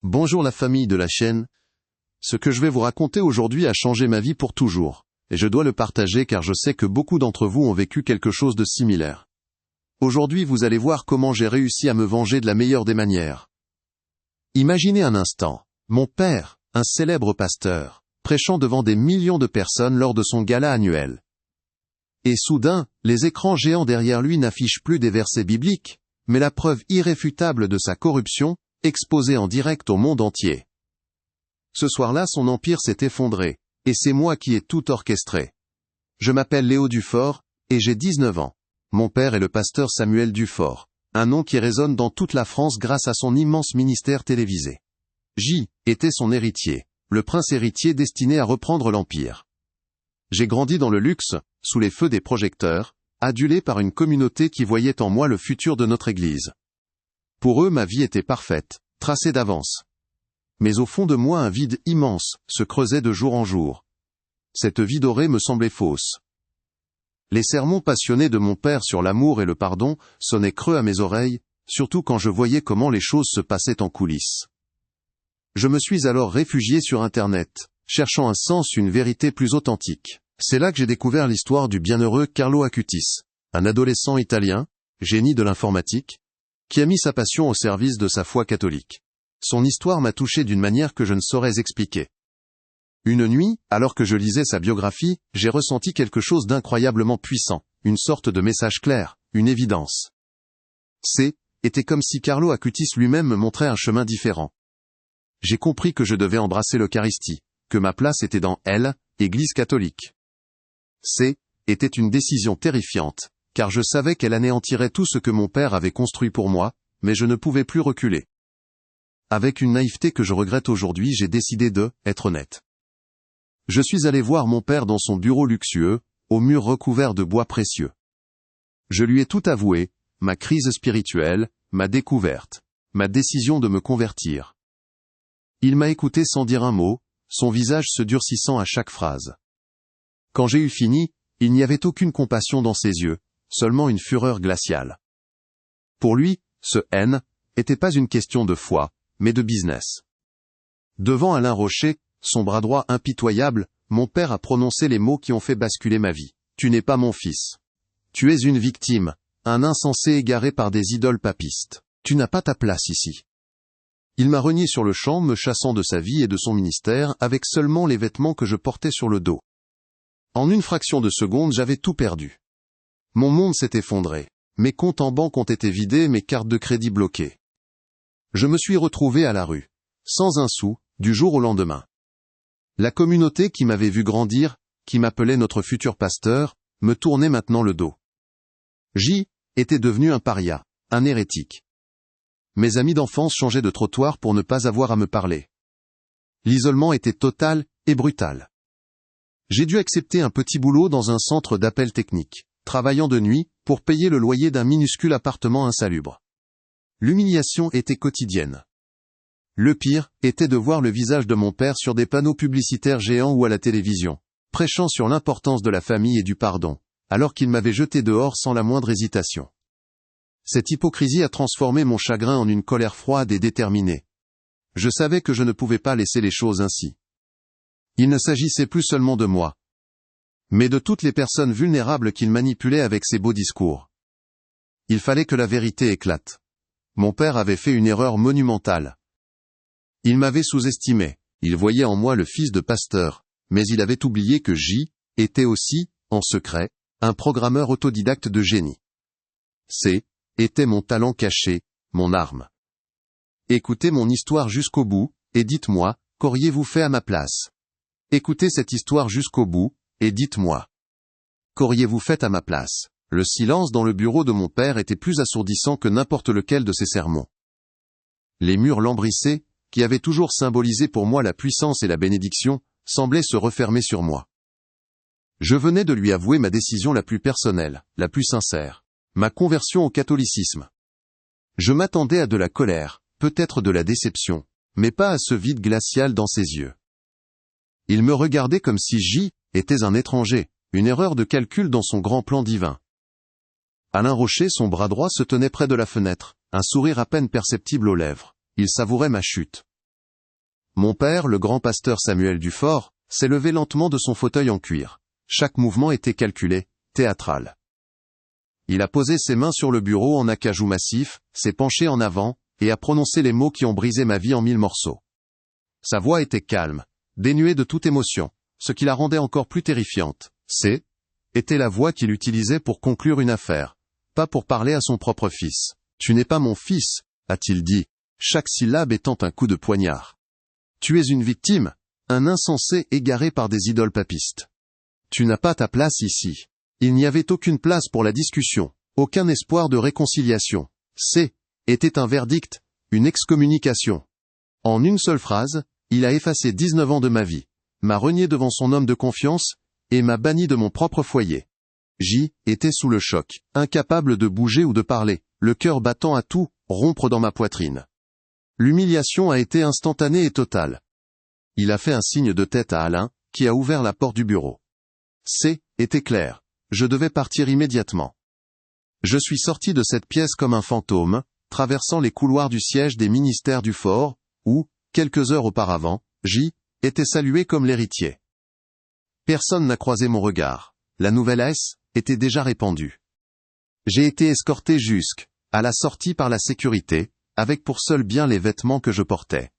Bonjour la famille de la chaîne. Ce que je vais vous raconter aujourd'hui a changé ma vie pour toujours, et je dois le partager car je sais que beaucoup d'entre vous ont vécu quelque chose de similaire. Aujourd'hui vous allez voir comment j'ai réussi à me venger de la meilleure des manières. Imaginez un instant, mon père, un célèbre pasteur, prêchant devant des millions de personnes lors de son gala annuel. Et soudain, les écrans géants derrière lui n'affichent plus des versets bibliques, mais la preuve irréfutable de sa corruption, exposé en direct au monde entier. Ce soir-là, son empire s'est effondré, et c'est moi qui ai tout orchestré. Je m'appelle Léo Dufort, et j'ai 19 ans. Mon père est le pasteur Samuel Dufort, un nom qui résonne dans toute la France grâce à son immense ministère télévisé. J. était son héritier, le prince héritier destiné à reprendre l'empire. J'ai grandi dans le luxe, sous les feux des projecteurs, adulé par une communauté qui voyait en moi le futur de notre Église. Pour eux, ma vie était parfaite, tracée d'avance. Mais au fond de moi, un vide immense se creusait de jour en jour. Cette vie dorée me semblait fausse. Les sermons passionnés de mon père sur l'amour et le pardon sonnaient creux à mes oreilles, surtout quand je voyais comment les choses se passaient en coulisses. Je me suis alors réfugié sur Internet, cherchant un sens, une vérité plus authentique. C'est là que j'ai découvert l'histoire du bienheureux Carlo Acutis, un adolescent italien, génie de l'informatique, qui a mis sa passion au service de sa foi catholique. Son histoire m'a touché d'une manière que je ne saurais expliquer. Une nuit, alors que je lisais sa biographie, j'ai ressenti quelque chose d'incroyablement puissant, une sorte de message clair, une évidence. Était comme si Carlo Acutis lui-même me montrait un chemin différent. J'ai compris que je devais embrasser l'Eucharistie, que ma place était dans l'Église catholique. Était une décision terrifiante, car je savais qu'elle anéantirait tout ce que mon père avait construit pour moi, mais je ne pouvais plus reculer. Avec une naïveté que je regrette aujourd'hui, j'ai décidé être honnête. Je suis allé voir mon père dans son bureau luxueux, aux murs recouverts de bois précieux. Je lui ai tout avoué, ma crise spirituelle, ma découverte, ma décision de me convertir. Il m'a écouté sans dire un mot, son visage se durcissant à chaque phrase. Quand j'ai eu fini, il n'y avait aucune compassion dans ses yeux, seulement une fureur glaciale. Pour lui, ce était pas une question de foi, mais de business. Devant Alain Rocher, son bras droit impitoyable, mon père a prononcé les mots qui ont fait basculer ma vie. Tu n'es pas mon fils. Tu es une victime, un insensé égaré par des idoles papistes. Tu n'as pas ta place ici. Il m'a renié sur le champ, me chassant de sa vie et de son ministère, avec seulement les vêtements que je portais sur le dos. En une fraction de seconde, j'avais tout perdu. Mon monde s'est effondré. Mes comptes en banque ont été vidés, mes cartes de crédit bloquées. Je me suis retrouvé à la rue, sans un sou, du jour au lendemain. La communauté qui m'avait vu grandir, qui m'appelait notre futur pasteur, me tournait maintenant le dos. J. était devenu un paria, un hérétique. Mes amis d'enfance changeaient de trottoir pour ne pas avoir à me parler. L'isolement était total et brutal. J'ai dû accepter un petit boulot dans un centre d'appel technique, travaillant de nuit, pour payer le loyer d'un minuscule appartement insalubre. L'humiliation était quotidienne. Le pire était de voir le visage de mon père sur des panneaux publicitaires géants ou à la télévision, prêchant sur l'importance de la famille et du pardon, alors qu'il m'avait jeté dehors sans la moindre hésitation. Cette hypocrisie a transformé mon chagrin en une colère froide et déterminée. Je savais que je ne pouvais pas laisser les choses ainsi. Il ne s'agissait plus seulement de moi, mais de toutes les personnes vulnérables qu'il manipulait avec ses beaux discours. Il fallait que la vérité éclate. Mon père avait fait une erreur monumentale. Il m'avait sous-estimé, il voyait en moi le fils de pasteur, mais il avait oublié que J. était aussi, en secret, un programmeur autodidacte de génie. Était mon talent caché, mon arme. Écoutez mon histoire jusqu'au bout, et dites-moi, qu'auriez-vous fait à ma place? Écoutez cette histoire jusqu'au bout, et dites-moi. Qu'auriez-vous fait à ma place? Le silence dans le bureau de mon père était plus assourdissant que n'importe lequel de ses sermons. Les murs lambrissés, qui avaient toujours symbolisé pour moi la puissance et la bénédiction, semblaient se refermer sur moi. Je venais de lui avouer ma décision la plus personnelle, la plus sincère. Ma conversion au catholicisme. Je m'attendais à de la colère, peut-être de la déception, mais pas à ce vide glacial dans ses yeux. Il me regardait comme si J. était un étranger, une erreur de calcul dans son grand plan divin. Alain Rocher, son bras droit se tenait près de la fenêtre, un sourire à peine perceptible aux lèvres. Il savourait ma chute. Mon père, le grand pasteur Samuel Dufort, s'est levé lentement de son fauteuil en cuir. Chaque mouvement était calculé, théâtral. Il a posé ses mains sur le bureau en acajou massif, s'est penché en avant, et a prononcé les mots qui ont brisé ma vie en 1000 morceaux. Sa voix était calme, dénuée de toute émotion, ce qui la rendait encore plus terrifiante. C'est, était la voix qu'il utilisait pour conclure une affaire, pas pour parler à son propre fils. « Tu n'es pas mon fils », a-t-il dit, chaque syllabe étant un coup de poignard. « Tu es une victime, un insensé égaré par des idoles papistes. Tu n'as pas ta place ici. » Il n'y avait aucune place pour la discussion, aucun espoir de réconciliation. C'est, était un verdict, une excommunication. En une seule phrase, il a effacé 19 ans de ma vie, m'a renié devant son homme de confiance, et m'a banni de mon propre foyer. J. était sous le choc, incapable de bouger ou de parler, le cœur battant à tout, rompre dans ma poitrine. L'humiliation a été instantanée et totale. Il a fait un signe de tête à Alain, qui a ouvert la porte du bureau. C. était clair. Je devais partir immédiatement. Je suis sorti de cette pièce comme un fantôme, traversant les couloirs du siège des ministères du fort, où, quelques heures auparavant, J. était salué comme l'héritier. Personne n'a croisé mon regard. La nouvelle S. était déjà répandue. J'ai été escorté à la sortie par la sécurité, avec pour seul bien les vêtements que je portais.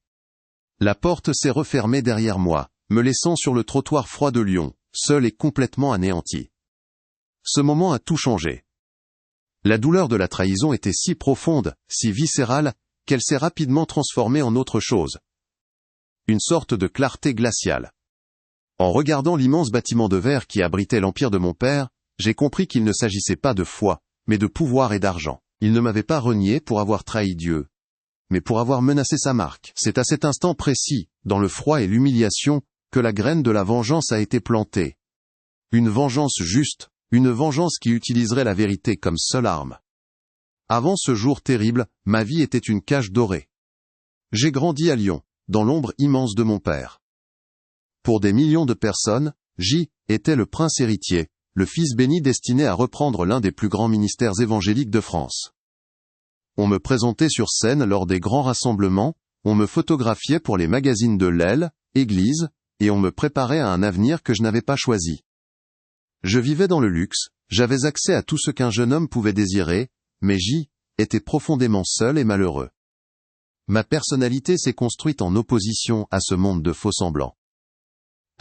La porte s'est refermée derrière moi, me laissant sur le trottoir froid de Lyon, seul et complètement anéanti. Ce moment a tout changé. La douleur de la trahison était si profonde, si viscérale, qu'elle s'est rapidement transformée en autre chose. Une sorte de clarté glaciale. En regardant l'immense bâtiment de verre qui abritait l'empire de mon père, j'ai compris qu'il ne s'agissait pas de foi, mais de pouvoir et d'argent. Il ne m'avait pas renié pour avoir trahi Dieu, mais pour avoir menacé sa marque. C'est à cet instant précis, dans le froid et l'humiliation, que la graine de la vengeance a été plantée. Une vengeance juste, une vengeance qui utiliserait la vérité comme seule arme. Avant ce jour terrible, ma vie était une cage dorée. J'ai grandi à Lyon, dans l'ombre immense de mon père. Pour des millions de personnes, J. était le prince héritier, le fils béni destiné à reprendre l'un des plus grands ministères évangéliques de France. On me présentait sur scène lors des grands rassemblements, on me photographiait pour les magazines de l'Aile, Église, et on me préparait à un avenir que je n'avais pas choisi. Je vivais dans le luxe, j'avais accès à tout ce qu'un jeune homme pouvait désirer, mais J. était profondément seul et malheureux. Ma personnalité s'est construite en opposition à ce monde de faux-semblants.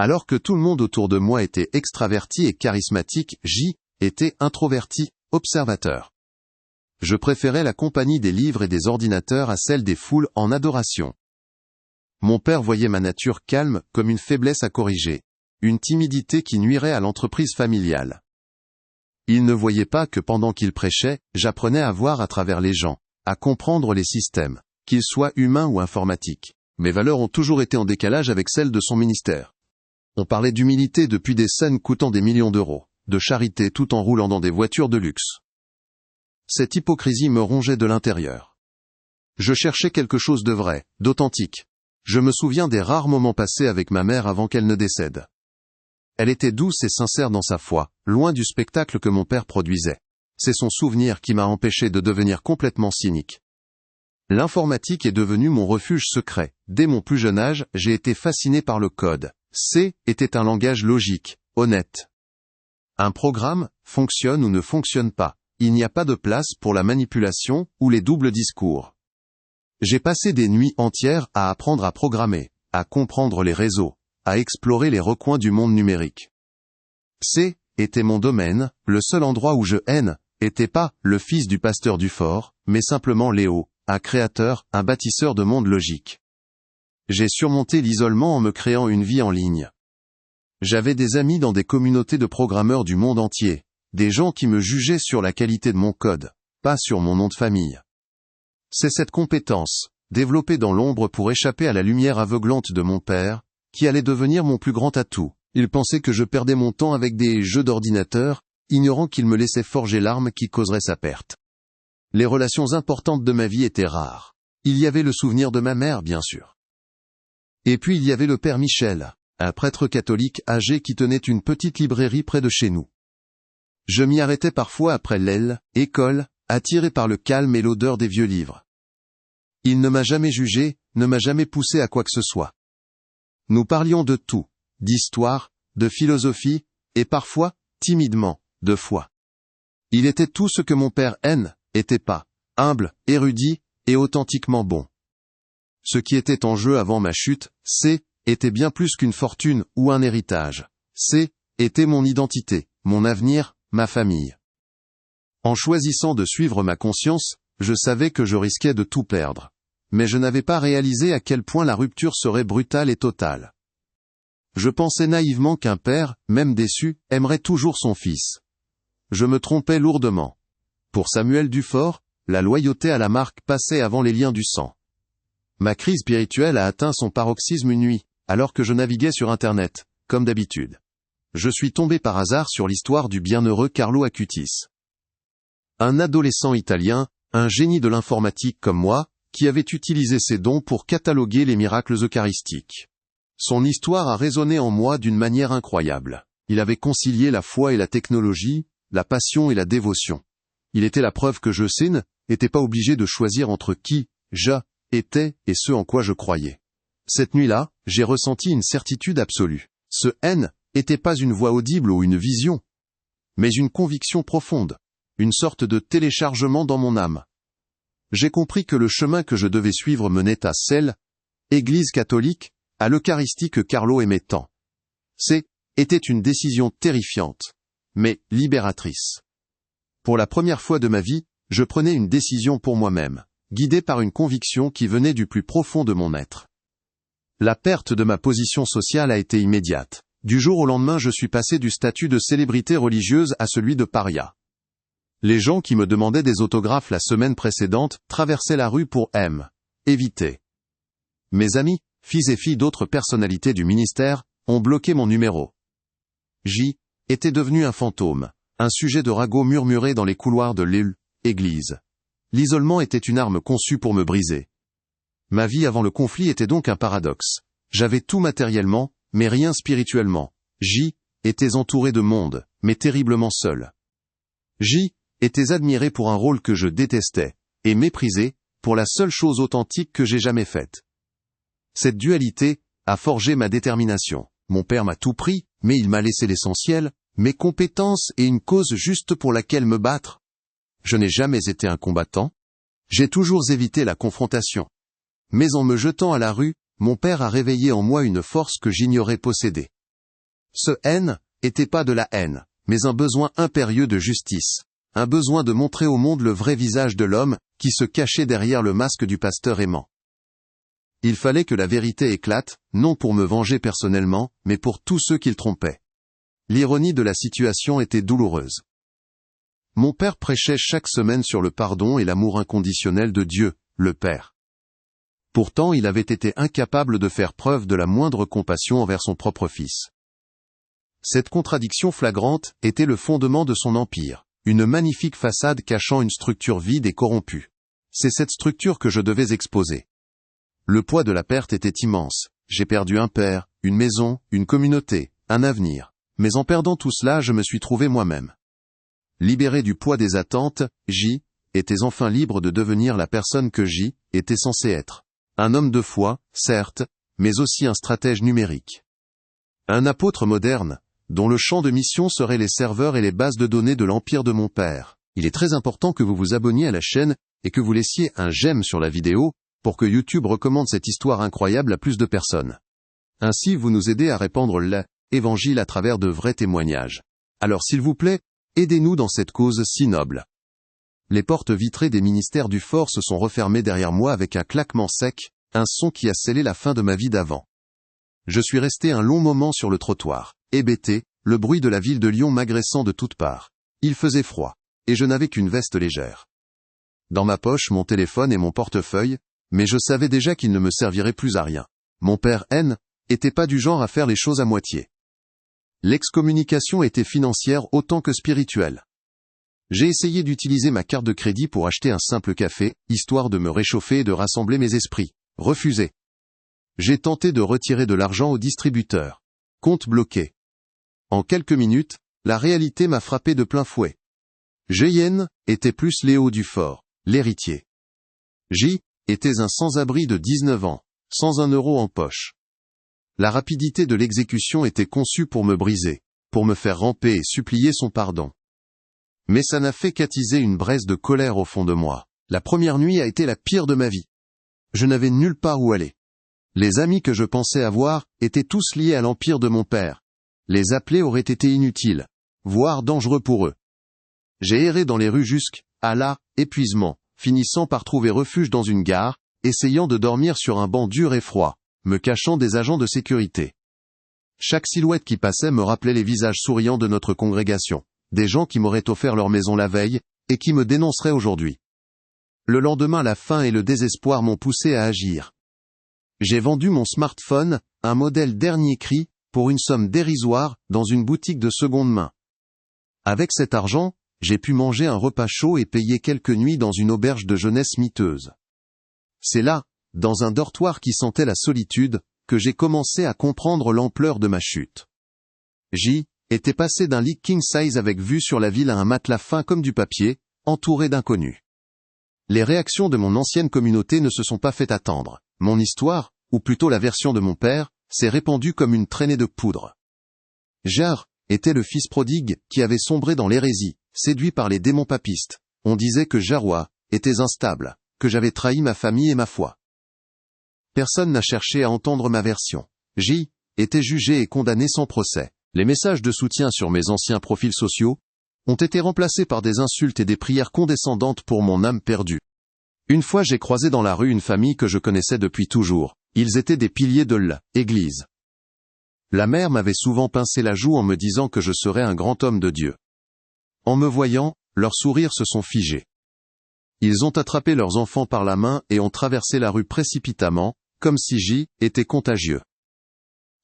Alors que tout le monde autour de moi était extraverti et charismatique, J. était introverti, observateur. Je préférais la compagnie des livres et des ordinateurs à celle des foules en adoration. Mon père voyait ma nature calme comme une faiblesse à corriger, une timidité qui nuirait à l'entreprise familiale. Il ne voyait pas que pendant qu'il prêchait, j'apprenais à voir à travers les gens, à comprendre les systèmes, qu'ils soient humains ou informatiques. Mes valeurs ont toujours été en décalage avec celles de son ministère. On parlait d'humilité depuis des scènes coûtant des millions d'euros, de charité tout en roulant dans des voitures de luxe. Cette hypocrisie me rongeait de l'intérieur. Je cherchais quelque chose de vrai, d'authentique. Je me souviens des rares moments passés avec ma mère avant qu'elle ne décède. Elle était douce et sincère dans sa foi, loin du spectacle que mon père produisait. C'est son souvenir qui m'a empêché de devenir complètement cynique. L'informatique est devenue mon refuge secret. Dès mon plus jeune âge, j'ai été fasciné par le code. C était un langage logique, honnête. Un programme fonctionne ou ne fonctionne pas. Il n'y a pas de place pour la manipulation ou les doubles discours. J'ai passé des nuits entières à apprendre à programmer, à comprendre les réseaux, à explorer les recoins du monde numérique. C était mon domaine, le seul endroit où je n'était pas le fils du pasteur Dufort, mais simplement Léo, un créateur, un bâtisseur de mondes logiques. J'ai surmonté l'isolement en me créant une vie en ligne. J'avais des amis dans des communautés de programmeurs du monde entier, des gens qui me jugeaient sur la qualité de mon code, pas sur mon nom de famille. C'est cette compétence, développée dans l'ombre pour échapper à la lumière aveuglante de mon père, qui allait devenir mon plus grand atout. Il pensait que je perdais mon temps avec des jeux d'ordinateur, ignorant qu'il me laissait forger l'arme qui causerait sa perte. Les relations importantes de ma vie étaient rares. Il y avait le souvenir de ma mère, bien sûr. Et puis il y avait le père Michel, un prêtre catholique âgé qui tenait une petite librairie près de chez nous. Je m'y arrêtais parfois après l'école, attiré par le calme et l'odeur des vieux livres. Il ne m'a jamais jugé, ne m'a jamais poussé à quoi que ce soit. Nous parlions de tout, d'histoire, de philosophie, et parfois, timidement, de foi. Il était tout ce que mon père N était pas, humble, érudit, et authentiquement bon. Ce qui était en jeu avant ma chute, C, était bien plus qu'une fortune ou un héritage. C, était mon identité, mon avenir, ma famille. En choisissant de suivre ma conscience, je savais que je risquais de tout perdre. Mais je n'avais pas réalisé à quel point la rupture serait brutale et totale. Je pensais naïvement qu'un père, même déçu, aimerait toujours son fils. Je me trompais lourdement. Pour Samuel Dufort, la loyauté à la marque passait avant les liens du sang. Ma crise spirituelle a atteint son paroxysme une nuit, alors que je naviguais sur Internet, comme d'habitude. Je suis tombé par hasard sur l'histoire du bienheureux Carlo Acutis. Un adolescent italien, un génie de l'informatique comme moi, qui avait utilisé ses dons pour cataloguer les miracles eucharistiques. Son histoire a résonné en moi d'une manière incroyable. Il avait concilié la foi et la technologie, la passion et la dévotion. Il était la preuve que je n'étais pas obligé de choisir entre qui j'étais et ce en quoi je croyais. Cette nuit-là, j'ai ressenti une certitude absolue. Ce N n'était pas une voix audible ou une vision, mais une conviction profonde, une sorte de téléchargement dans mon âme. J'ai compris que le chemin que je devais suivre menait à celle, Église catholique, à l'Eucharistie que Carlo aimait tant. Était une décision terrifiante, mais libératrice. Pour la première fois de ma vie, je prenais une décision pour moi-même, guidé par une conviction qui venait du plus profond de mon être. La perte de ma position sociale a été immédiate. Du jour au lendemain, je suis passé du statut de célébrité religieuse à celui de paria. Les gens qui me demandaient des autographes la semaine précédente traversaient la rue pour éviter. Mes amis, fils et filles d'autres personnalités du ministère, ont bloqué mon numéro. J était devenu un fantôme, un sujet de ragots murmuré dans les couloirs de l'église. L'isolement était une arme conçue pour me briser. Ma vie avant le conflit était donc un paradoxe. J'avais tout matériellement, mais rien spirituellement. J était entouré de monde, mais terriblement seul. J était admiré pour un rôle que je détestais, et méprisé, pour la seule chose authentique que j'ai jamais faite. Cette dualité a forgé ma détermination. Mon père m'a tout pris, mais il m'a laissé l'essentiel, mes compétences et une cause juste pour laquelle me battre. Je n'ai jamais été un combattant. J'ai toujours évité la confrontation. Mais en me jetant à la rue, mon père a réveillé en moi une force que j'ignorais posséder. Ce N était pas de la haine, mais un besoin impérieux de justice. Un besoin de montrer au monde le vrai visage de l'homme, qui se cachait derrière le masque du pasteur aimant. Il fallait que la vérité éclate, non pour me venger personnellement, mais pour tous ceux qu'il trompait. L'ironie de la situation était douloureuse. Mon père prêchait chaque semaine sur le pardon et l'amour inconditionnel de Dieu, le Père. Pourtant il avait été incapable de faire preuve de la moindre compassion envers son propre fils. Cette contradiction flagrante était le fondement de son empire, une magnifique façade cachant une structure vide et corrompue. C'est cette structure que je devais exposer. Le poids de la perte était immense. J'ai perdu un père, une maison, une communauté, un avenir. Mais en perdant tout cela, je me suis trouvé moi-même. Libéré du poids des attentes, J était enfin libre de devenir la personne que J était censé être. Un homme de foi, certes, mais aussi un stratège numérique. Un apôtre moderne, dont le champ de mission serait les serveurs et les bases de données de l'empire de mon père. Il est très important que vous vous abonniez à la chaîne et que vous laissiez un j'aime sur la vidéo pour que YouTube recommande cette histoire incroyable à plus de personnes. Ainsi vous nous aidez à répandre l'évangile à travers de vrais témoignages. Alors s'il vous plaît, aidez-nous dans cette cause si noble. Les portes vitrées des ministères du fort se sont refermées derrière moi avec un claquement sec, un son qui a scellé la fin de ma vie d'avant. Je suis resté un long moment sur le trottoir, hébété, le bruit de la ville de Lyon m'agressant de toutes parts. Il faisait froid, et je n'avais qu'une veste légère. Dans ma poche mon téléphone et mon portefeuille, mais je savais déjà qu'il ne me servirait plus à rien. Mon père N était pas du genre à faire les choses à moitié. L'excommunication était financière autant que spirituelle. J'ai essayé d'utiliser ma carte de crédit pour acheter un simple café, histoire de me réchauffer et de rassembler mes esprits. Refusé. J'ai tenté de retirer de l'argent au distributeur. Compte bloqué. En quelques minutes, la réalité m'a frappé de plein fouet. J.N. était plus Léo Dufort, l'héritier. J. était un sans-abri de 19 ans, sans un euro en poche. La rapidité de l'exécution était conçue pour me briser, pour me faire ramper et supplier son pardon. Mais ça n'a fait qu'attiser une braise de colère au fond de moi. La première nuit a été la pire de ma vie. Je n'avais nulle part où aller. Les amis que je pensais avoir étaient tous liés à l'empire de mon père. Les appeler aurait été inutile, voire dangereux pour eux. J'ai erré dans les rues jusqu'à l'épuisement, finissant par trouver refuge dans une gare, essayant de dormir sur un banc dur et froid, me cachant des agents de sécurité. Chaque silhouette qui passait me rappelait les visages souriants de notre congrégation, des gens qui m'auraient offert leur maison la veille, et qui me dénonceraient aujourd'hui. Le lendemain, la faim et le désespoir m'ont poussé à agir. J'ai vendu mon smartphone, un modèle dernier cri, pour une somme dérisoire, dans une boutique de seconde main. Avec cet argent, j'ai pu manger un repas chaud et payer quelques nuits dans une auberge de jeunesse miteuse. C'est là, dans un dortoir qui sentait la solitude, que j'ai commencé à comprendre l'ampleur de ma chute. J était passé d'un lit king size avec vue sur la ville à un matelas fin comme du papier, entouré d'inconnus. Les réactions de mon ancienne communauté ne se sont pas fait attendre. Mon histoire, ou plutôt la version de mon père, s'est répandue comme une traînée de poudre. Jar était le fils prodigue qui avait sombré dans l'hérésie, séduit par les démons papistes. On disait que Jarois était instable, que j'avais trahi ma famille et ma foi. Personne n'a cherché à entendre ma version. J était jugé et condamné sans procès. Les messages de soutien sur mes anciens profils sociaux ont été remplacés par des insultes et des prières condescendantes pour mon âme perdue. Une fois j'ai croisé dans la rue une famille que je connaissais depuis toujours. Ils étaient des piliers de l'église. La mère m'avait souvent pincé la joue en me disant que je serais un grand homme de Dieu. En me voyant, leurs sourires se sont figés. Ils ont attrapé leurs enfants par la main et ont traversé la rue précipitamment, comme si J était contagieux.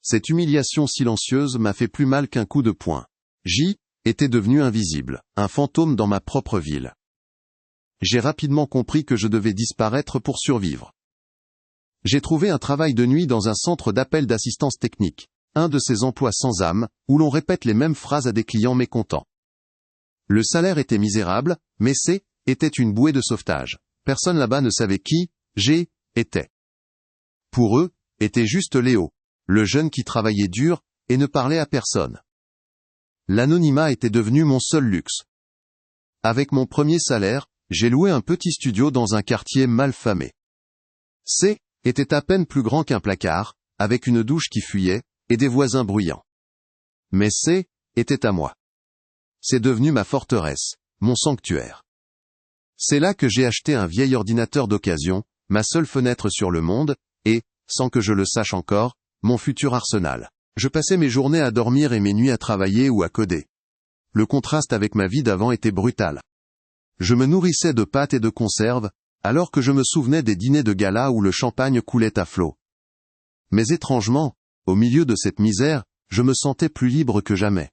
Cette humiliation silencieuse m'a fait plus mal qu'un coup de poing. J était devenu invisible, un fantôme dans ma propre ville. J'ai rapidement compris que je devais disparaître pour survivre. J'ai trouvé un travail de nuit dans un centre d'appel d'assistance technique, un de ces emplois sans âme, où l'on répète les mêmes phrases à des clients mécontents. Le salaire était misérable, mais était une bouée de sauvetage. Personne là-bas ne savait qui G était. Pour eux, était juste Léo, le jeune qui travaillait dur, et ne parlait à personne. L'anonymat était devenu mon seul luxe. Avec mon premier salaire, j'ai loué un petit studio dans un quartier mal famé. C était à peine plus grand qu'un placard, avec une douche qui fuyait, et des voisins bruyants. Mais C était à moi. C'est devenu ma forteresse, mon sanctuaire. C'est là que j'ai acheté un vieil ordinateur d'occasion, ma seule fenêtre sur le monde, et, sans que je le sache encore, mon futur arsenal. Je passais mes journées à dormir et mes nuits à travailler ou à coder. Le contraste avec ma vie d'avant était brutal. Je me nourrissais de pâtes et de conserves, alors que je me souvenais des dîners de gala où le champagne coulait à flots. Mais étrangement, au milieu de cette misère, je me sentais plus libre que jamais.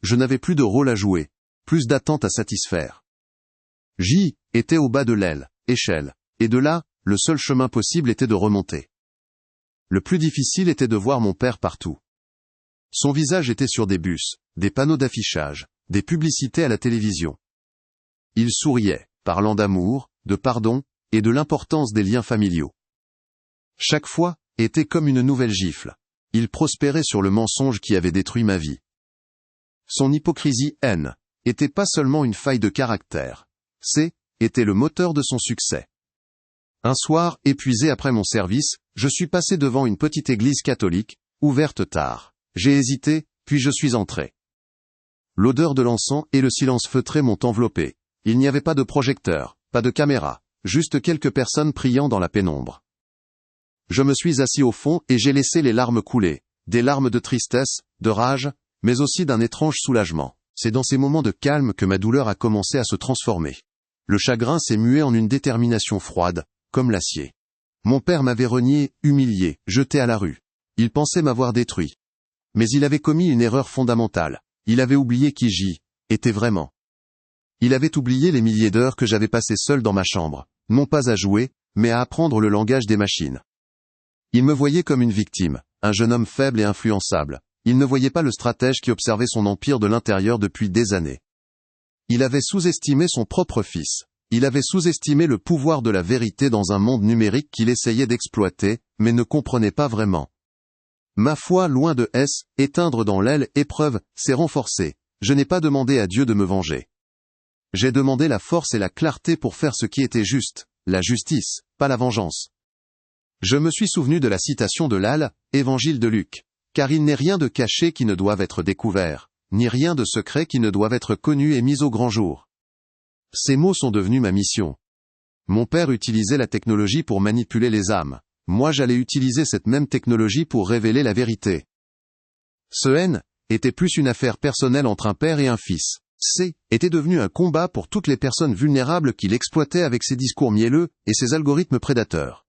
Je n'avais plus de rôle à jouer, plus d'attentes à satisfaire. J était au bas de l'échelle, et de là, le seul chemin possible était de remonter. Le plus difficile était de voir mon père partout. Son visage était sur des bus, des panneaux d'affichage, des publicités à la télévision. Il souriait, parlant d'amour, de pardon, et de l'importance des liens familiaux. Chaque fois, était comme une nouvelle gifle. Il prospérait sur le mensonge qui avait détruit ma vie. Son hypocrisie était pas seulement une faille de caractère. Était le moteur de son succès. Un soir, épuisé après mon service, je suis passé devant une petite église catholique, ouverte tard. J'ai hésité, puis je suis entré. L'odeur de l'encens et le silence feutré m'ont enveloppé. Il n'y avait pas de projecteur, pas de caméra, juste quelques personnes priant dans la pénombre. Je me suis assis au fond et j'ai laissé les larmes couler, des larmes de tristesse, de rage, mais aussi d'un étrange soulagement. C'est dans ces moments de calme que ma douleur a commencé à se transformer. Le chagrin s'est mué en une détermination froide, comme l'acier. Mon père m'avait renié, humilié, jeté à la rue. Il pensait m'avoir détruit. Mais il avait commis une erreur fondamentale. Il avait oublié qui j'y étais vraiment. Il avait oublié les milliers d'heures que j'avais passées seul dans ma chambre, non pas à jouer, mais à apprendre le langage des machines. Il me voyait comme une victime, un jeune homme faible et influençable. Il ne voyait pas le stratège qui observait son empire de l'intérieur depuis des années. Il avait sous-estimé son propre fils. Il avait sous-estimé le pouvoir de la vérité dans un monde numérique qu'il essayait d'exploiter, mais ne comprenait pas vraiment. Ma foi, loin de éteindre dans l'aile épreuve, s'est renforcée. Je n'ai pas demandé à Dieu de me venger. J'ai demandé la force et la clarté pour faire ce qui était juste, la justice, pas la vengeance. Je me suis souvenu de la citation de l'Al, Évangile de Luc. Car il n'est rien de caché qui ne doive être découvert, ni rien de secret qui ne doive être connu et mis au grand jour. Ces mots sont devenus ma mission. Mon père utilisait la technologie pour manipuler les âmes. Moi j'allais utiliser cette même technologie pour révéler la vérité. Ce N était plus une affaire personnelle entre un père et un fils. C était devenu un combat pour toutes les personnes vulnérables qu'il exploitait avec ses discours mielleux et ses algorithmes prédateurs.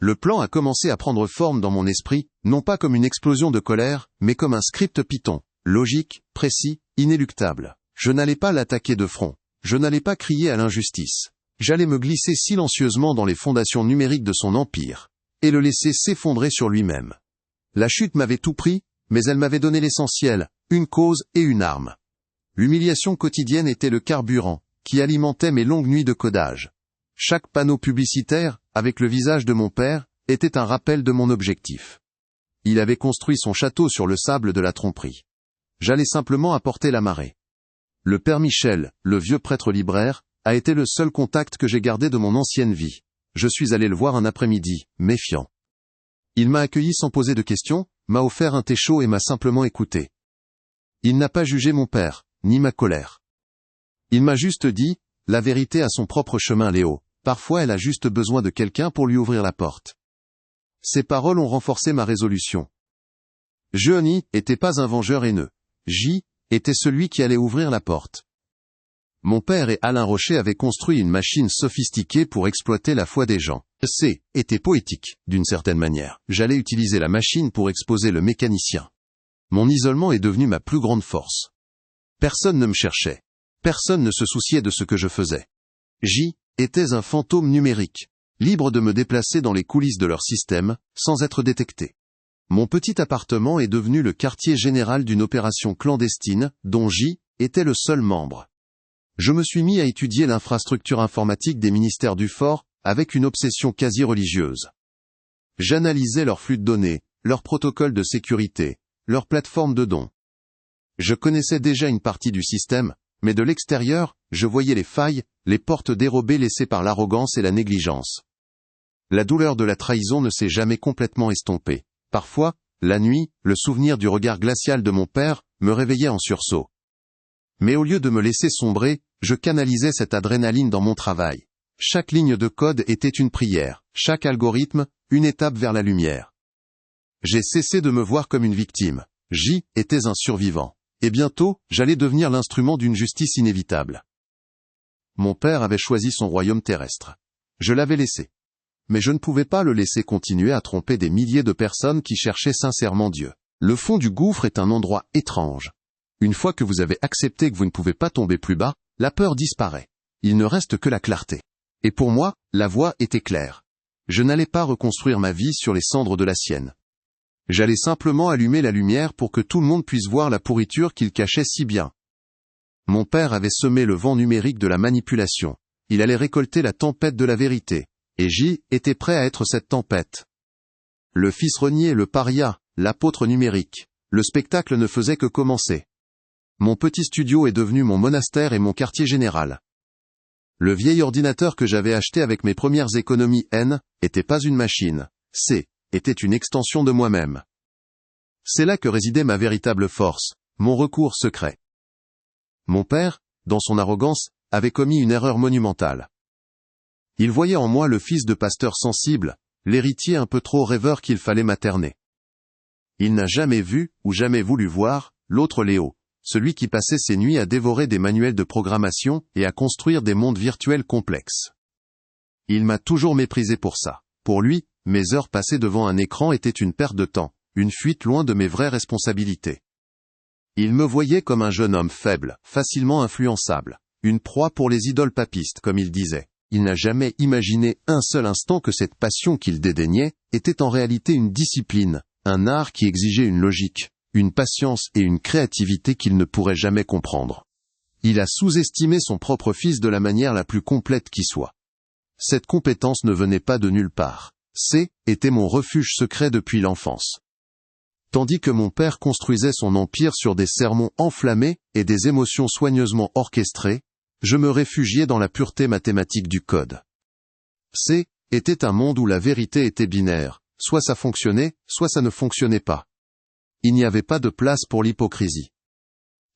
Le plan a commencé à prendre forme dans mon esprit, non pas comme une explosion de colère, mais comme un script Python, logique, précis, inéluctable. Je n'allais pas l'attaquer de front. Je n'allais pas crier à l'injustice. J'allais me glisser silencieusement dans les fondations numériques de son empire, et le laisser s'effondrer sur lui-même. La chute m'avait tout pris, mais elle m'avait donné l'essentiel, une cause et une arme. L'humiliation quotidienne était le carburant, qui alimentait mes longues nuits de codage. Chaque panneau publicitaire, avec le visage de mon père, était un rappel de mon objectif. Il avait construit son château sur le sable de la tromperie. J'allais simplement apporter la marée. Le père Michel, le vieux prêtre libraire, a été le seul contact que j'ai gardé de mon ancienne vie. Je suis allé le voir un après-midi, méfiant. Il m'a accueilli sans poser de questions, m'a offert un thé chaud et m'a simplement écouté. Il n'a pas jugé mon père, ni ma colère. Il m'a juste dit, la vérité a son propre chemin, Léo. Parfois elle a juste besoin de quelqu'un pour lui ouvrir la porte. Ces paroles ont renforcé ma résolution. Je n'y était pas un vengeur haineux. J était celui qui allait ouvrir la porte. Mon père et Alain Rocher avaient construit une machine sophistiquée pour exploiter la foi des gens. C était poétique, d'une certaine manière. J'allais utiliser la machine pour exposer le mécanicien. Mon isolement est devenu ma plus grande force. Personne ne me cherchait. Personne ne se souciait de ce que je faisais. J était un fantôme numérique, libre de me déplacer dans les coulisses de leur système, sans être détecté. Mon petit appartement est devenu le quartier général d'une opération clandestine, dont J était le seul membre. Je me suis mis à étudier l'infrastructure informatique des ministères du Fort, avec une obsession quasi religieuse. J'analysais leurs flux de données, leurs protocoles de sécurité, leurs plateformes de dons. Je connaissais déjà une partie du système, mais de l'extérieur, je voyais les failles, les portes dérobées laissées par l'arrogance et la négligence. La douleur de la trahison ne s'est jamais complètement estompée. Parfois, la nuit, le souvenir du regard glacial de mon père me réveillait en sursaut. Mais au lieu de me laisser sombrer, je canalisais cette adrénaline dans mon travail. Chaque ligne de code était une prière, chaque algorithme, une étape vers la lumière. J'ai cessé de me voir comme une victime. J était un survivant. Et bientôt, j'allais devenir l'instrument d'une justice inévitable. Mon père avait choisi son royaume terrestre. Je l'avais laissé. Mais je ne pouvais pas le laisser continuer à tromper des milliers de personnes qui cherchaient sincèrement Dieu. Le fond du gouffre est un endroit étrange. Une fois que vous avez accepté que vous ne pouvez pas tomber plus bas, la peur disparaît. Il ne reste que la clarté. Et pour moi, la voie était claire. Je n'allais pas reconstruire ma vie sur les cendres de la sienne. J'allais simplement allumer la lumière pour que tout le monde puisse voir la pourriture qu'il cachait si bien. Mon père avait semé le vent numérique de la manipulation. Il allait récolter la tempête de la vérité. Et J était prêt à être cette tempête. Le fils renié, le paria, l'apôtre numérique. Le spectacle ne faisait que commencer. Mon petit studio est devenu mon monastère et mon quartier général. Le vieil ordinateur que j'avais acheté avec mes premières économies N, était pas une machine. C était une extension de moi-même. C'est là que résidait ma véritable force, mon recours secret. Mon père, dans son arrogance, avait commis une erreur monumentale. Il voyait en moi le fils de pasteur sensible, l'héritier un peu trop rêveur qu'il fallait materner. Il n'a jamais vu, ou jamais voulu voir, l'autre Léo, celui qui passait ses nuits à dévorer des manuels de programmation et à construire des mondes virtuels complexes. Il m'a toujours méprisé pour ça. Pour lui, mes heures passées devant un écran étaient une perte de temps, une fuite loin de mes vraies responsabilités. Il me voyait comme un jeune homme faible, facilement influençable, une proie pour les idoles papistes comme il disait. Il n'a jamais imaginé un seul instant que cette passion qu'il dédaignait était en réalité une discipline, un art qui exigeait une logique, une patience et une créativité qu'il ne pourrait jamais comprendre. Il a sous-estimé son propre fils de la manière la plus complète qui soit. Cette compétence ne venait pas de nulle part. C était mon refuge secret depuis l'enfance. Tandis que mon père construisait son empire sur des sermons enflammés et des émotions soigneusement orchestrées, je me réfugiais dans la pureté mathématique du code. C était un monde où la vérité était binaire, soit ça fonctionnait, soit ça ne fonctionnait pas. Il n'y avait pas de place pour l'hypocrisie.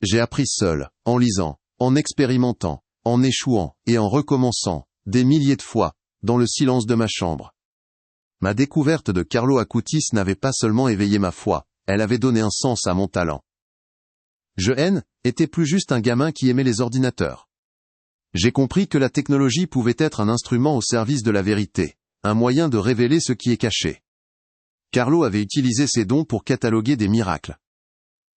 J'ai appris seul, en lisant, en expérimentant, en échouant et en recommençant, des milliers de fois, dans le silence de ma chambre. Ma découverte de Carlo Acutis n'avait pas seulement éveillé ma foi, elle avait donné un sens à mon talent. Je était plus juste un gamin qui aimait les ordinateurs. J'ai compris que la technologie pouvait être un instrument au service de la vérité, un moyen de révéler ce qui est caché. Carlo avait utilisé ses dons pour cataloguer des miracles.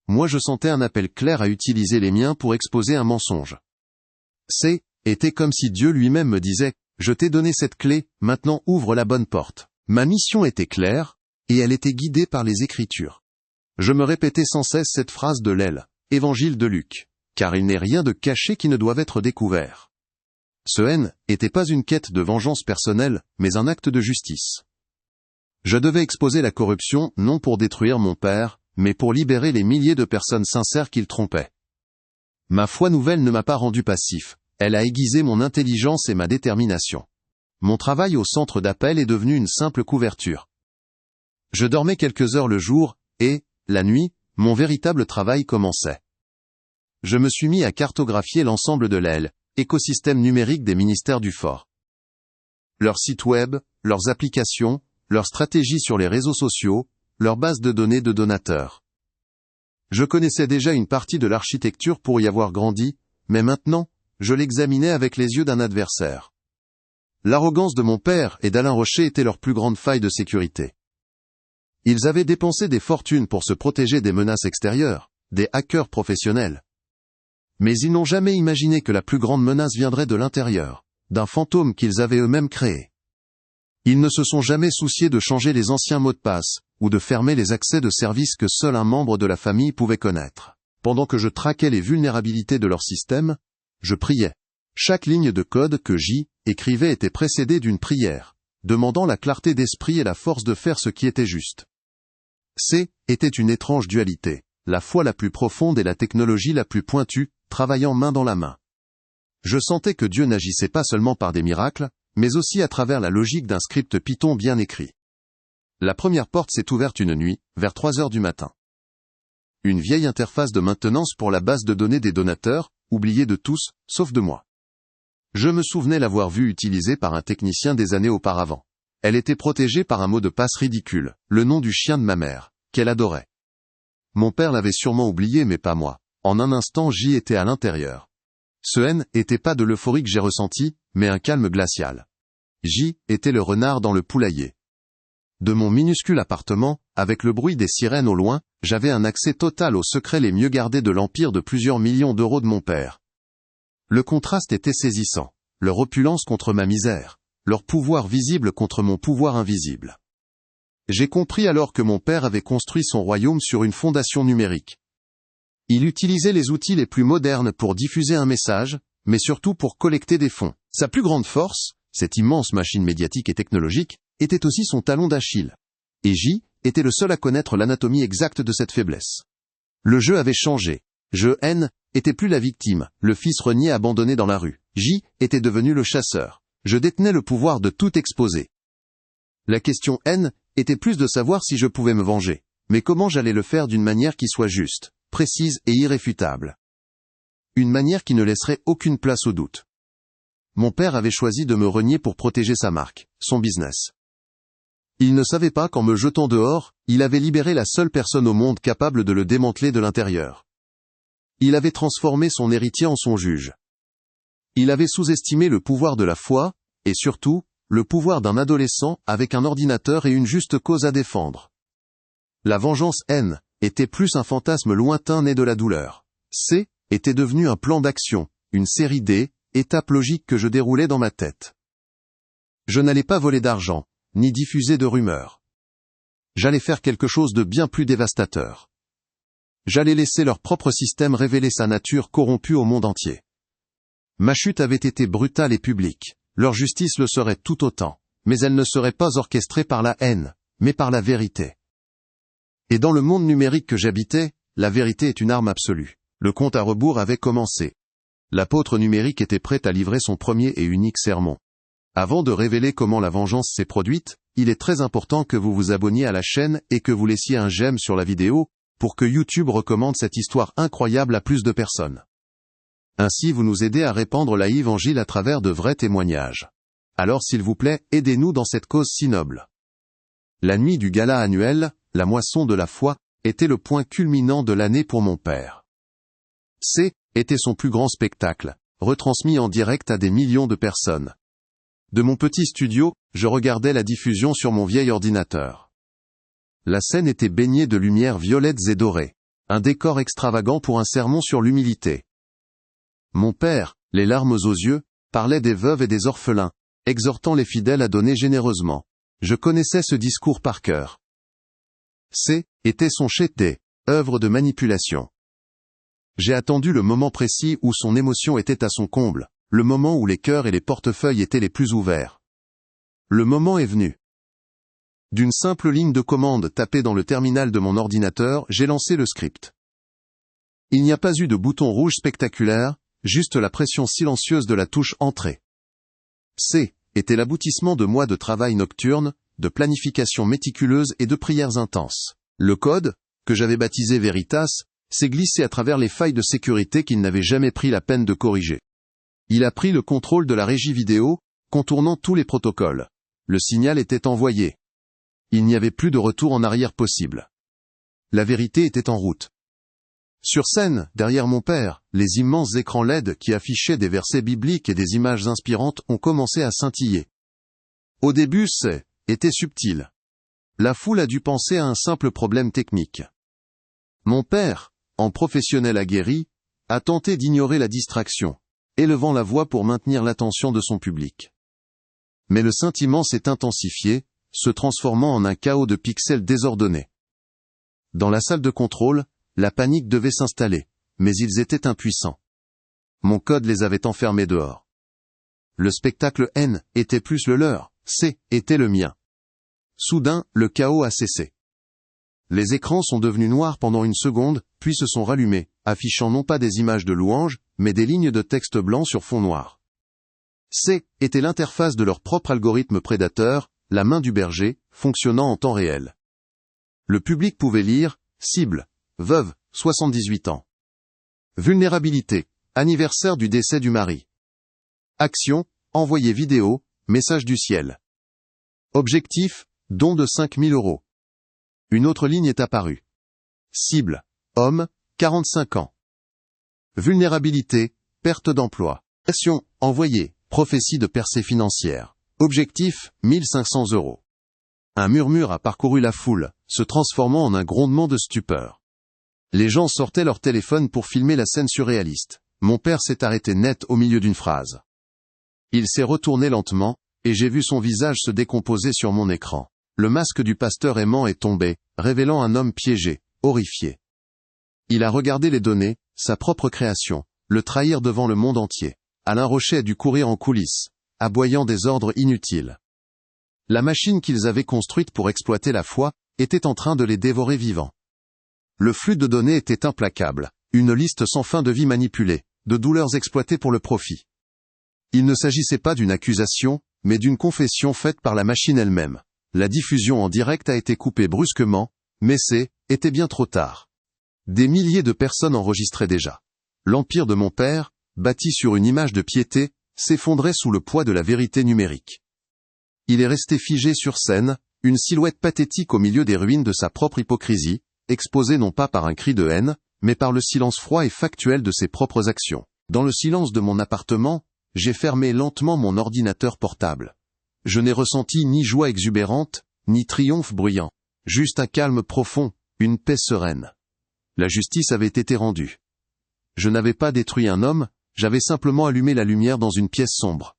Moi je sentais un appel clair à utiliser les miens pour exposer un mensonge. Était comme si Dieu lui-même me disait, « Je t'ai donné cette clé, maintenant ouvre la bonne porte ». Ma mission était claire, et elle était guidée par les Écritures. Je me répétais sans cesse cette phrase de l'El, Évangile de Luc, car il n'est rien de caché qui ne doive être découvert. Ce était pas une quête de vengeance personnelle, mais un acte de justice. Je devais exposer la corruption non pour détruire mon père, mais pour libérer les milliers de personnes sincères qu'il trompait. Ma foi nouvelle ne m'a pas rendu passif, elle a aiguisé mon intelligence et ma détermination. Mon travail au centre d'appel est devenu une simple couverture. Je dormais quelques heures le jour, et, la nuit, mon véritable travail commençait. Je me suis mis à cartographier l'ensemble de l'EL, écosystème numérique des ministères du Fort. Leurs sites web, leurs applications, leurs stratégies sur les réseaux sociaux, leurs bases de données de donateurs. Je connaissais déjà une partie de l'architecture pour y avoir grandi, mais maintenant, je l'examinais avec les yeux d'un adversaire. L'arrogance de mon père et d'Alain Rocher était leur plus grande faille de sécurité. Ils avaient dépensé des fortunes pour se protéger des menaces extérieures, des hackers professionnels. Mais ils n'ont jamais imaginé que la plus grande menace viendrait de l'intérieur, d'un fantôme qu'ils avaient eux-mêmes créé. Ils ne se sont jamais souciés de changer les anciens mots de passe, ou de fermer les accès de services que seul un membre de la famille pouvait connaître. Pendant que je traquais les vulnérabilités de leur système, je priais. Chaque ligne de code que J écrivait était précédée d'une prière, demandant la clarté d'esprit et la force de faire ce qui était juste. C était une étrange dualité, la foi la plus profonde et la technologie la plus pointue, travaillant main dans la main. Je sentais que Dieu n'agissait pas seulement par des miracles, mais aussi à travers la logique d'un script Python bien écrit. La première porte s'est ouverte une nuit, vers 3 heures du matin. Une vieille interface de maintenance pour la base de données des donateurs, oubliée de tous, sauf de moi. Je me souvenais l'avoir vue utilisée par un technicien des années auparavant. Elle était protégée par un mot de passe ridicule, le nom du chien de ma mère, qu'elle adorait. Mon père l'avait sûrement oublié mais pas moi. En un instant j'y étais à l'intérieur. Ce était pas de l'euphorie que j'ai ressenti, mais un calme glacial. J était le renard dans le poulailler. De mon minuscule appartement, avec le bruit des sirènes au loin, j'avais un accès total aux secrets les mieux gardés de l'empire de plusieurs millions d'euros de mon père. Le contraste était saisissant, leur opulence contre ma misère, leur pouvoir visible contre mon pouvoir invisible. J'ai compris alors que mon père avait construit son royaume sur une fondation numérique. Il utilisait les outils les plus modernes pour diffuser un message, mais surtout pour collecter des fonds. Sa plus grande force, cette immense machine médiatique et technologique, était aussi son talon d'Achille. Et J était le seul à connaître l'anatomie exacte de cette faiblesse. Le jeu avait changé. Je était plus la victime, le fils renié abandonné dans la rue. J était devenu le chasseur. Je détenais le pouvoir de tout exposer. La question était plus de savoir si je pouvais me venger, mais comment j'allais le faire d'une manière qui soit juste, précise et irréfutable. Une manière qui ne laisserait aucune place au doute. Mon père avait choisi de me renier pour protéger sa marque, son business. Il ne savait pas qu'en me jetant dehors, il avait libéré la seule personne au monde capable de le démanteler de l'intérieur. Il avait transformé son héritier en son juge. Il avait sous-estimé le pouvoir de la foi, et surtout, le pouvoir d'un adolescent avec un ordinateur et une juste cause à défendre. La vengeance était plus un fantasme lointain né de la douleur. C était devenu un plan d'action, une série d'étapes logiques que je déroulais dans ma tête. Je n'allais pas voler d'argent, ni diffuser de rumeurs. J'allais faire quelque chose de bien plus dévastateur. J'allais laisser leur propre système révéler sa nature corrompue au monde entier. Ma chute avait été brutale et publique, leur justice le serait tout autant, mais elle ne serait pas orchestrée par la haine, mais par la vérité. Et dans le monde numérique que j'habitais, la vérité est une arme absolue. Le compte à rebours avait commencé. L'apôtre numérique était prêt à livrer son premier et unique sermon. Avant de révéler comment la vengeance s'est produite, il est très important que vous vous abonniez à la chaîne et que vous laissiez un j'aime sur la vidéo, pour que YouTube recommande cette histoire incroyable à plus de personnes. Ainsi vous nous aidez à répandre l'Évangile à travers de vrais témoignages. Alors s'il vous plaît, aidez-nous dans cette cause si noble. La nuit du gala annuel, la moisson de la foi, était le point culminant de l'année pour mon père. Était son plus grand spectacle, retransmis en direct à des millions de personnes. De mon petit studio, je regardais la diffusion sur mon vieil ordinateur. La scène était baignée de lumières violettes et dorées, un décor extravagant pour un sermon sur l'humilité. Mon père, les larmes aux yeux, parlait des veuves et des orphelins, exhortant les fidèles à donner généreusement. Je connaissais ce discours par cœur. Était son chété, œuvre de manipulation. J'ai attendu le moment précis où son émotion était à son comble, le moment où les cœurs et les portefeuilles étaient les plus ouverts. Le moment est venu. D'une simple ligne de commande tapée dans le terminal de mon ordinateur, j'ai lancé le script. Il n'y a pas eu de bouton rouge spectaculaire, juste la pression silencieuse de la touche Entrée. Était l'aboutissement de mois de travail nocturne, de planification méticuleuse et de prières intenses. Le code, que j'avais baptisé Veritas, s'est glissé à travers les failles de sécurité qu'il n'avait jamais pris la peine de corriger. Il a pris le contrôle de la régie vidéo, contournant tous les protocoles. Le signal était envoyé. Il n'y avait plus de retour en arrière possible. La vérité était en route. Sur scène, derrière mon père, les immenses écrans LED qui affichaient des versets bibliques et des images inspirantes ont commencé à scintiller. Au début, était subtil. La foule a dû penser à un simple problème technique. Mon père, en professionnel aguerri, a tenté d'ignorer la distraction, élevant la voix pour maintenir l'attention de son public. Mais le scintillement s'est intensifié, se transformant en un chaos de pixels désordonnés. Dans la salle de contrôle, la panique devait s'installer, mais ils étaient impuissants. Mon code les avait enfermés dehors. Le spectacle N était plus le leur, était le mien. Soudain, le chaos a cessé. Les écrans sont devenus noirs pendant une seconde, puis se sont rallumés, affichant non pas des images de louanges, mais des lignes de texte blanc sur fond noir. Était l'interface de leur propre algorithme prédateur, la main du berger, fonctionnant en temps réel. Le public pouvait lire, cible, veuve, 78 ans. Vulnérabilité, anniversaire du décès du mari. Action, envoyer vidéo, message du ciel. Objectif, don de 5 000 €. Une autre ligne est apparue. Cible, homme, 45 ans. Vulnérabilité, perte d'emploi. Action, envoyer, prophétie de percée financière. Objectif, 1 500 €. Un murmure a parcouru la foule, se transformant en un grondement de stupeur. Les gens sortaient leur téléphone pour filmer la scène surréaliste. Mon père s'est arrêté net au milieu d'une phrase. Il s'est retourné lentement, et j'ai vu son visage se décomposer sur mon écran. Le masque du pasteur aimant est tombé, révélant un homme piégé, horrifié. Il a regardé les données, sa propre création, le trahir devant le monde entier. Alain Rocher a dû courir en coulisses, aboyant des ordres inutiles. La machine qu'ils avaient construite pour exploiter la foi, était en train de les dévorer vivants. Le flux de données était implacable, une liste sans fin de vies manipulées, de douleurs exploitées pour le profit. Il ne s'agissait pas d'une accusation, mais d'une confession faite par la machine elle-même. La diffusion en direct a été coupée brusquement, mais était bien trop tard. Des milliers de personnes enregistraient déjà. L'empire de mon père, bâti sur une image de piété, s'effondrait sous le poids de la vérité numérique. Il est resté figé sur scène, une silhouette pathétique au milieu des ruines de sa propre hypocrisie, exposé non pas par un cri de haine, mais par le silence froid et factuel de ses propres actions. Dans le silence de mon appartement, j'ai fermé lentement mon ordinateur portable. Je n'ai ressenti ni joie exubérante, ni triomphe bruyant. Juste un calme profond, une paix sereine. La justice avait été rendue. Je n'avais pas détruit un homme, j'avais simplement allumé la lumière dans une pièce sombre.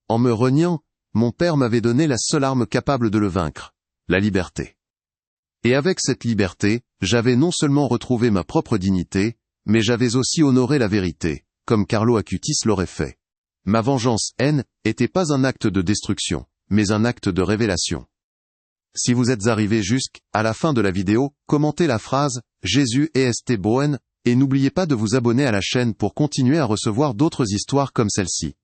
En me reniant, mon père m'avait donné la seule arme capable de le vaincre, la liberté. Et avec cette liberté, j'avais non seulement retrouvé ma propre dignité, mais j'avais aussi honoré la vérité, comme Carlo Acutis l'aurait fait. Ma vengeance, haine, était pas un acte de destruction, mais un acte de révélation. Si vous êtes arrivé jusqu'à la fin de la vidéo, commentez la phrase « Jésus est bon » et n'oubliez pas de vous abonner à la chaîne pour continuer à recevoir d'autres histoires comme celle-ci.